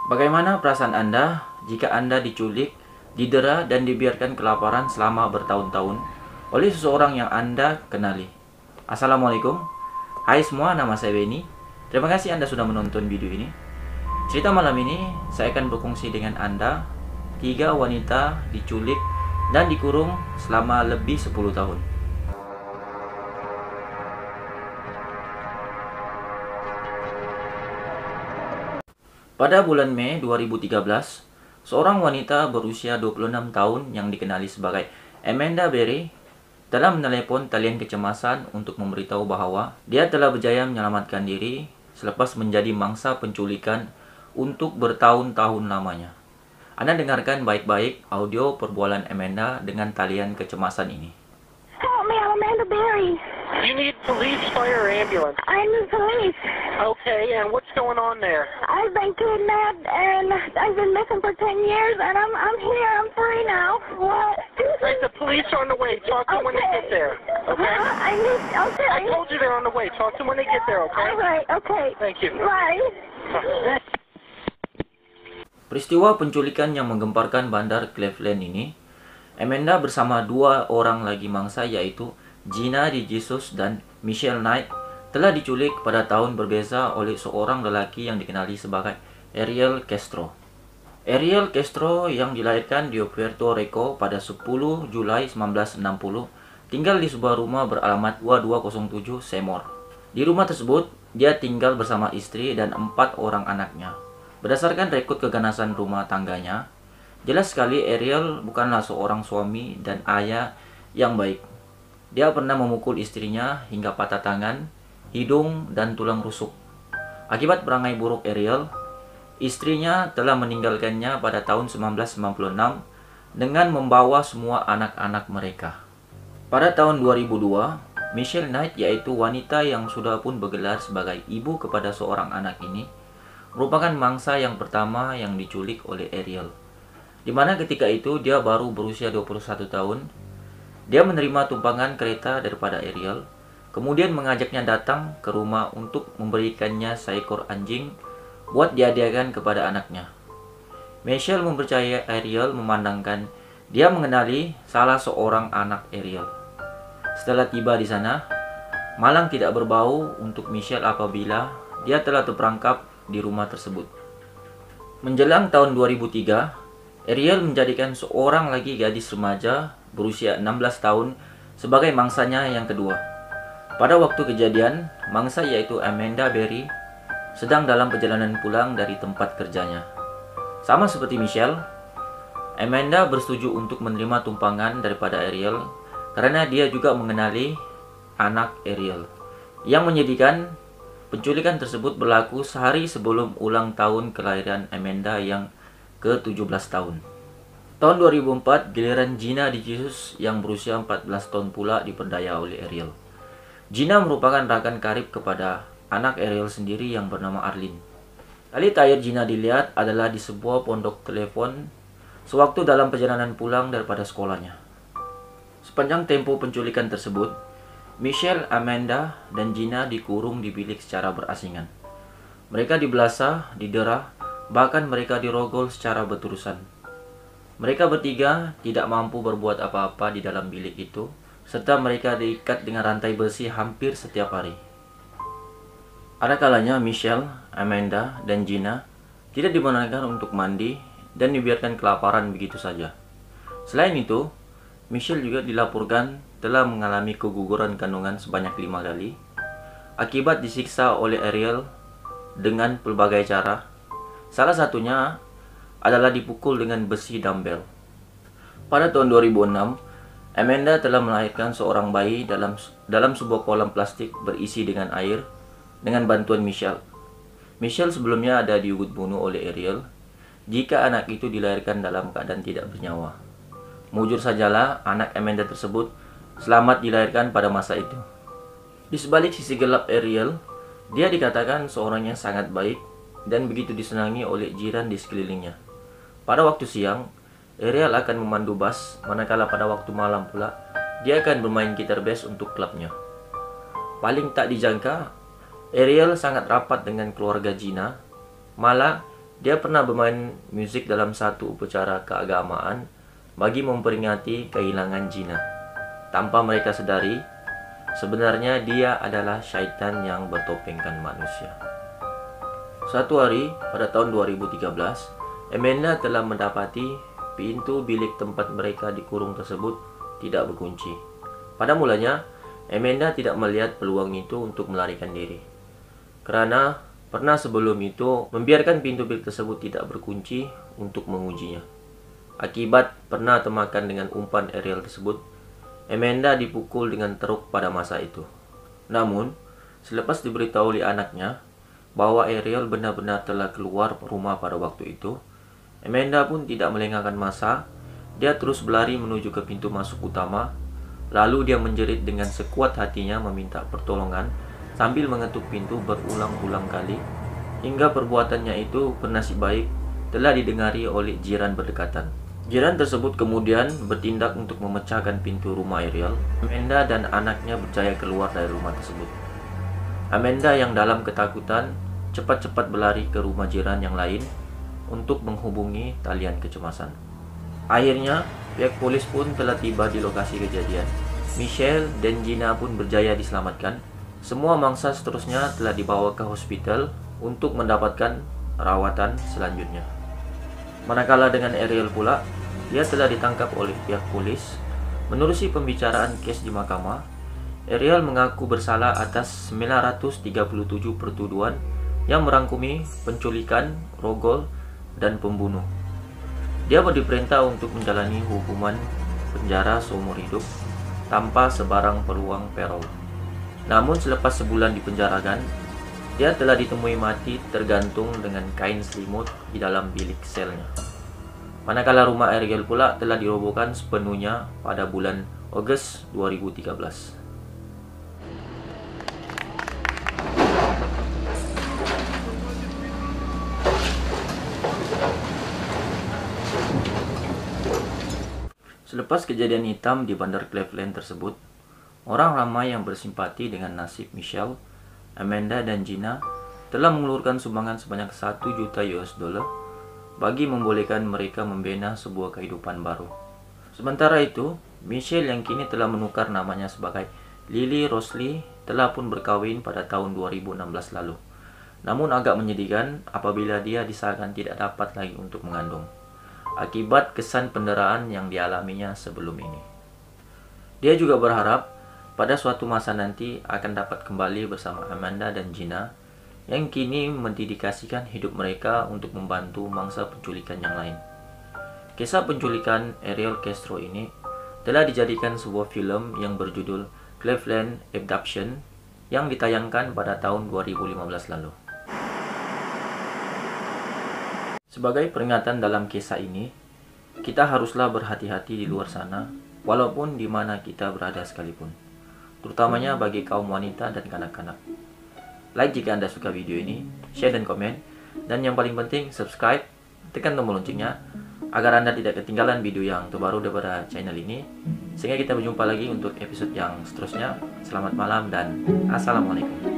Bagaimana perasaan Anda jika Anda diculik, didera, dan dibiarkan kelaparan selama bertahun-tahun oleh seseorang yang Anda kenali? Assalamualaikum. Hai semua, nama saya Benny. Terima kasih Anda sudah menonton video ini. Cerita malam ini saya akan berkongsi dengan Anda 3 wanita diculik dan dikurung selama lebih 10 tahun. Pada bulan Mei 2013, seorang wanita berusia 26 tahun yang dikenali sebagai Amanda Berry telah menelepon talian kecemasan untuk memberitahu bahwa dia telah berjaya menyelamatkan diri selepas menjadi mangsa penculikan untuk bertahun-tahun lamanya. Anda dengarkan baik-baik audio perbualan Amanda dengan talian kecemasan ini. Help me, I'm Amanda Berry. You need police, fire, or ambulance. I need police. Okay, and what's going on there? I've been kidnapped and I've been missing for 10 years and I'm here, I'm free now. What? Right, the police are on the way. Talk to them when they get there. Okay? I told you they're on the way. Talk to them when they get there, okay? All right, okay. Thank you. Bye. Peristiwa penculikan yang menggemparkan bandar Cleveland ini, Amanda bersama 2 orang lagi mangsa yaitu Gina DeJesus dan Michelle Knight telah diculik pada tahun berbeza oleh seorang lelaki yang dikenali sebagai Ariel Castro. Ariel Castro yang dilahirkan di Puerto Rico pada 10 Julai 1960 tinggal di sebuah rumah beralamat 2207 Seymour. Di rumah tersebut, dia tinggal bersama istri dan 4 orang anaknya. Berdasarkan rekod keganasan rumah tangganya, jelas sekali Ariel bukanlah seorang suami dan ayah yang baik. Dia pernah memukul istrinya hingga patah tangan, hidung, dan tulang rusuk. Akibat perangai buruk Ariel, istrinya telah meninggalkannya pada tahun 1996 dengan membawa semua anak-anak mereka. Pada tahun 2002, Michelle Knight, yaitu wanita yang sudah pun bergelar sebagai ibu kepada seorang anak ini, merupakan mangsa yang pertama yang diculik oleh Ariel, di mana ketika itu dia baru berusia 21 tahun. Dia menerima tumpangan kereta daripada Ariel, kemudian mengajaknya datang ke rumah untuk memberikannya seekor anjing buat dihadiahkan kepada anaknya. Michelle mempercayai Ariel memandangkan dia mengenali salah seorang anak Ariel. Setelah tiba di sana, malang tidak berbau untuk Michelle apabila dia telah terperangkap di rumah tersebut. Menjelang tahun 2003, Ariel menjadikan seorang lagi gadis remaja berusia 16 tahun sebagai mangsanya yang kedua. Pada waktu kejadian, mangsa yaitu Amanda Berry sedang dalam perjalanan pulang dari tempat kerjanya. Sama seperti Michelle, Amanda bersetuju untuk menerima tumpangan daripada Ariel karena dia juga mengenali anak Ariel. Yang menyedihkan, penculikan tersebut berlaku sehari sebelum ulang tahun kelahiran Amanda yang ke-17 tahun. Tahun 2004, giliran Gina DeJesus yang berusia 14 tahun pula diperdaya oleh Ariel. Gina merupakan rakan karib kepada anak Ariel sendiri yang bernama Arlene. Kali terakhir Gina dilihat adalah di sebuah pondok telepon sewaktu dalam perjalanan pulang daripada sekolahnya. Sepanjang tempo penculikan tersebut, Michelle, Amanda, dan Gina dikurung di bilik secara berasingan. Mereka dibelasah, didera, bahkan mereka dirogol secara berterusan. Mereka bertiga tidak mampu berbuat apa-apa di dalam bilik itu, serta mereka diikat dengan rantai besi hampir setiap hari. Ada kalanya Michelle, Amanda, dan Gina tidak dibenarkan untuk mandi dan dibiarkan kelaparan begitu saja. Selain itu, Michelle juga dilaporkan telah mengalami keguguran kandungan sebanyak 5 kali akibat disiksa oleh Ariel dengan pelbagai cara. Salah satunya adalah dipukul dengan besi dumbbell. Pada tahun 2006, Amanda telah melahirkan seorang bayi dalam sebuah kolam plastik berisi dengan air dengan bantuan Michelle. Michelle sebelumnya ada dihukum bunuh oleh Ariel jika anak itu dilahirkan dalam keadaan tidak bernyawa. Mujur sajalah anak Amanda tersebut selamat dilahirkan pada masa itu. Di sebalik sisi gelap Ariel, dia dikatakan seorang yang sangat baik dan begitu disenangi oleh jiran di sekelilingnya. Pada waktu siang, Ariel akan memandu bas, manakala pada waktu malam pula, dia akan bermain gitar bass untuk klubnya. Paling tak dijangka, Ariel sangat rapat dengan keluarga Gina. Malah, Dia pernah bermain musik dalam satu upacara keagamaan bagi memperingati kehilangan Gina. Tanpa mereka sadari, sebenarnya dia adalah syaitan yang bertopengkan manusia. Suatu hari pada tahun 2013, Amanda telah mendapati pintu bilik tempat mereka dikurung tersebut tidak berkunci. Pada mulanya, Amanda tidak melihat peluang itu untuk melarikan diri, karena pernah sebelum itu membiarkan pintu bilik tersebut tidak berkunci untuk mengujinya. Akibat pernah termakan dengan umpan Ariel tersebut, Amanda dipukul dengan teruk pada masa itu. Namun, selepas diberitahu oleh anaknya bahwa Ariel benar-benar telah keluar rumah pada waktu itu, Amanda pun tidak melengahkan masa. Dia terus berlari menuju ke pintu masuk utama. Lalu dia menjerit dengan sekuat hatinya meminta pertolongan sambil mengetuk pintu berulang-ulang kali, hingga perbuatannya itu bernasib baik telah didengari oleh jiran berdekatan. Jiran tersebut kemudian bertindak untuk memecahkan pintu rumah Ariel. Amanda dan anaknya berjaya keluar dari rumah tersebut. Amanda yang dalam ketakutan cepat-cepat berlari ke rumah jiran yang lain untuk menghubungi talian kecemasan. Akhirnya, pihak polis pun telah tiba di lokasi kejadian. Michelle dan Gina pun berjaya diselamatkan. Semua mangsa seterusnya telah dibawa ke hospital untuk mendapatkan rawatan selanjutnya. Manakala dengan Ariel pula, dia telah ditangkap oleh pihak polis. Menerusi pembicaraan kes di mahkamah, Ariel mengaku bersalah atas 937 pertuduhan yang merangkumi penculikan, rogol, dan pembunuh. Dia diperintah untuk menjalani hukuman penjara seumur hidup tanpa sebarang peluang parol. Namun selepas sebulan dipenjarakan, dia telah ditemui mati tergantung dengan kain selimut di dalam bilik selnya. Manakala rumah Ariel pula telah dirobohkan sepenuhnya pada bulan Agustus 2013. Selepas kejadian hitam di bandar Cleveland tersebut, orang ramai yang bersimpati dengan nasib Michelle, Amanda, dan Gina telah mengeluarkan sumbangan sebanyak 1 juta US dollar bagi membolehkan mereka membina sebuah kehidupan baru. Sementara itu, Michelle yang kini telah menukar namanya sebagai Lily Rosley telah pun berkawin pada tahun 2016 lalu. Namun agak menyedihkan apabila dia disahkan tidak dapat lagi untuk mengandung, akibat kesan penderitaan yang dialaminya sebelum ini. Dia juga berharap pada suatu masa nanti akan dapat kembali bersama Amanda dan Gina yang kini mendedikasikan hidup mereka untuk membantu mangsa penculikan yang lain. Kisah penculikan Ariel Castro ini telah dijadikan sebuah film yang berjudul Cleveland Abduction yang ditayangkan pada tahun 2015 lalu. Sebagai peringatan dalam kisah ini, kita haruslah berhati-hati di luar sana, walaupun di mana kita berada sekalipun, terutamanya bagi kaum wanita dan kanak-kanak. Like jika Anda suka video ini, share dan komen, dan yang paling penting subscribe, tekan tombol loncengnya, agar Anda tidak ketinggalan video yang terbaru daripada channel ini. Sehingga kita berjumpa lagi untuk episode yang seterusnya. Selamat malam dan Assalamualaikum.